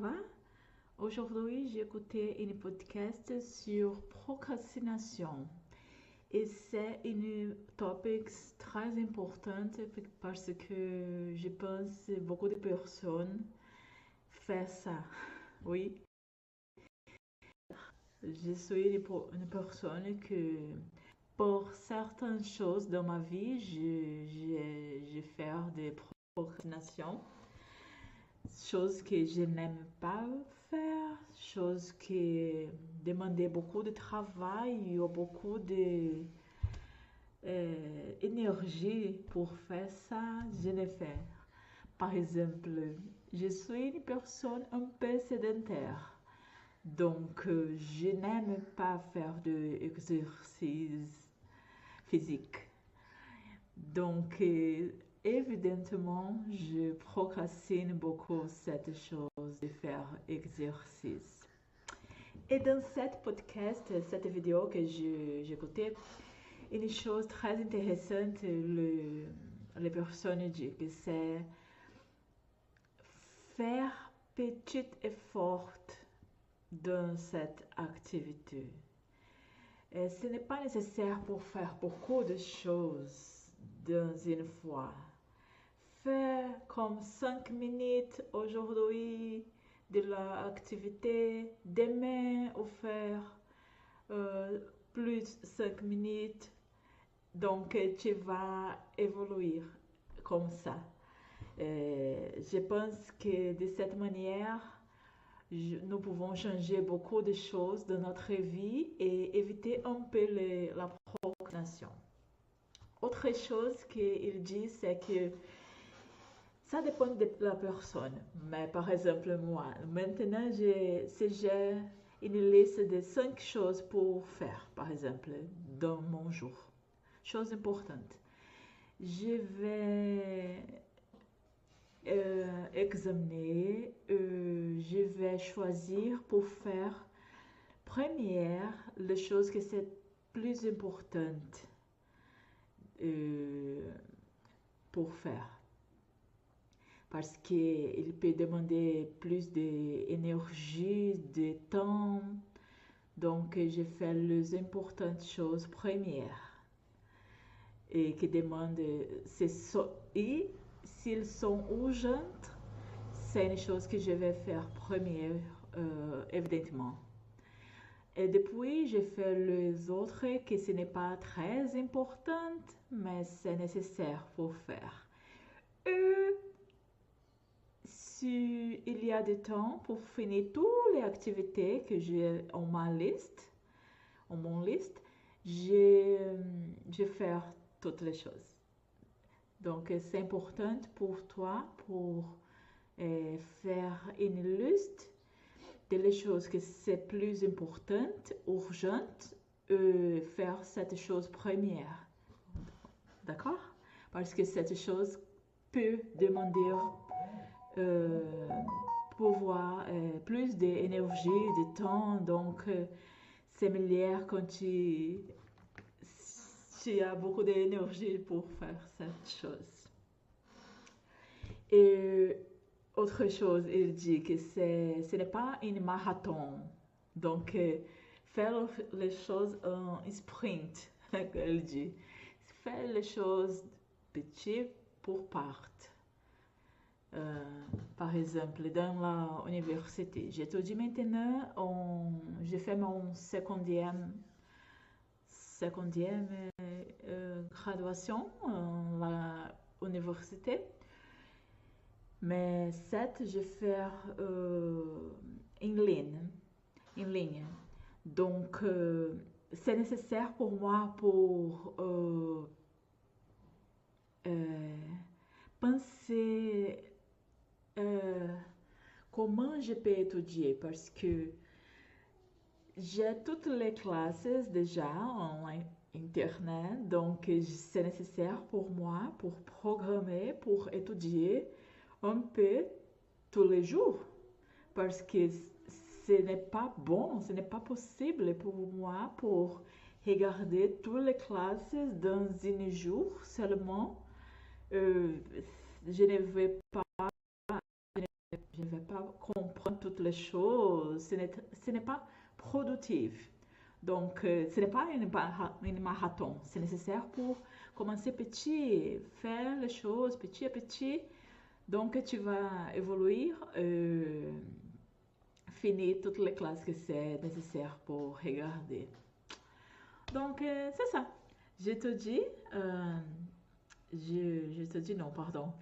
va? Aujourd'hui, j'ai écouté un podcast sur procrastination et c'est un topic très important parce que je pense que beaucoup de personnes font ça. Oui, je suis une personne que pour certaines choses dans ma vie, je fais des procrastinations. Choses que je n'aime pas faire, choses qui demandaient beaucoup de travail ou beaucoup de énergie pour faire ça, je ne fais. Par exemple, je suis une personne un peu sédentaire, donc je n'aime pas faire de exercice physique. Donc, évidemment, je procrastine beaucoup cette chose de faire exercice. Et dans cette podcast, cette vidéo que j'ai écoutée, une chose très intéressante, les personnes disent que c'est faire petit effort dans cette activité. Et ce n'est pas nécessaire pour faire beaucoup de choses dans une fois. Faire comme 5 minutes aujourd'hui de l'activité, demain ou faire plus 5 minutes. Donc tu vas évoluer comme ça. Je pense que de cette manière, nous pouvons changer beaucoup de choses dans notre vie et éviter un peu la procrastination. Autre chose qu'il dit, c'est que ça dépend de la personne. Mais par exemple, moi, maintenant, si j'ai une liste de 5 choses pour faire, par exemple, dans mon jour, chose importante, je vais examiner, je vais choisir pour faire première les choses que c'est plus importante euh, pour faire. Parce qu'il peut demander plus d'énergie, de temps. Donc, je fais les importantes choses premières et qui demandent, et s'ils sont urgentes, c'est une chose que je vais faire première, évidemment. Et depuis, je fais les autres que ce n'est pas très important, mais c'est nécessaire pour faire. Et si il y a du temps pour finir toutes les activités que j'ai en ma liste, en mon liste, je fais toutes les choses. Donc, c'est important pour toi pour faire une liste de les choses que c'est plus importante, urgente, faire cette chose première. D'accord? Parce que cette chose peut demander euh, pouvoir plus d'énergie, de temps. Donc, c'est meilleur quand tu as beaucoup d'énergie pour faire cette chose. Et autre chose, il dit que ce n'est pas une marathon. Donc, faire les choses en sprint, il dit. Faire les choses petites pour part. Par exemple, dans l'université, j'étudie maintenant, j'ai fait mon secondième graduation à l'université. Mais cette, je fais en ligne. Donc, c'est nécessaire pour moi pour penser comment je peux étudier parce que j'ai toutes les classes déjà en internet, donc c'est nécessaire pour moi pour programmer, pour étudier un peu tous les jours parce que ce n'est pas bon, ce n'est pas possible pour moi pour regarder toutes les classes dans un jour seulement. Euh, je ne vais pas je ne vais pas comprendre toutes les choses. Ce n'est pas productif. Donc, ce n'est pas une marathon. C'est nécessaire pour commencer petit, faire les choses petit à petit. Donc, tu vas évoluer, finir toutes les classes que c'est nécessaire pour regarder. Donc, c'est ça. Je te dis, euh, je te dis non, pardon.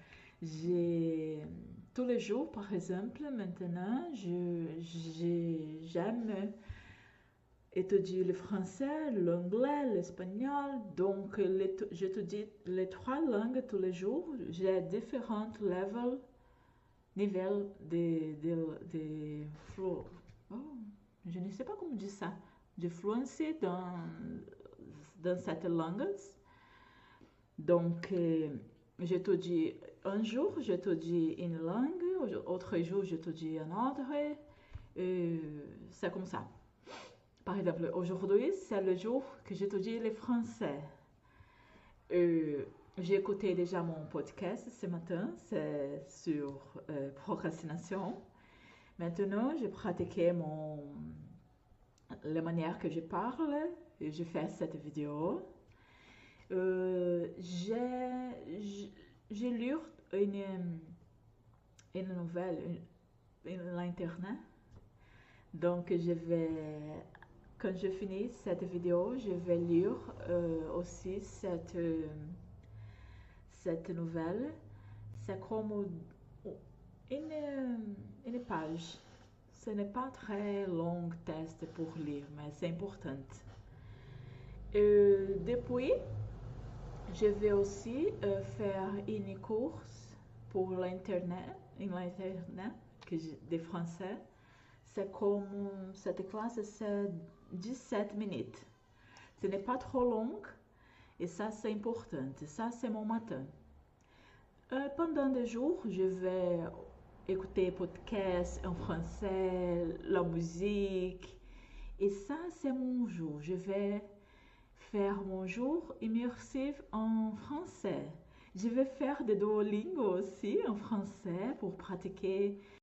J'ai tous les jours, par exemple, maintenant, j'aime étudier le français, l'anglais, l'espagnol. Donc, je te dis les trois langues tous les jours. J'ai différents niveaux de oh, je ne sais pas comment dire ça, de fluency dans cette langue. Donc, je te dis un jour, je te dis une langue, autre jour, je te dis un autre. C'est comme ça. Par exemple, aujourd'hui, c'est le jour que je te dis le français. J'ai écouté déjà mon podcast ce matin, c'est sur procrastination. Maintenant, j'ai pratiqué la manière que je parle et je fais cette vidéo. J'ai lu une nouvelle l'internet. Donc, quand je finis cette vidéo, je vais lire aussi cette nouvelle. C'est comme une page. Ce n'est pas très long test pour lire, mais c'est important. Depuis, je vais aussi faire une course pour l'internet de français. C'est comme cette classe, c'est 17 minutes. Ce n'est pas trop long et ça c'est important. Ça c'est mon matin. Pendant des jours, je vais écouter podcasts en français, la musique. Et ça c'est mon jour. Je vais faire mon jour immersif en français. Je vais faire des Duolingo aussi en français pour pratiquer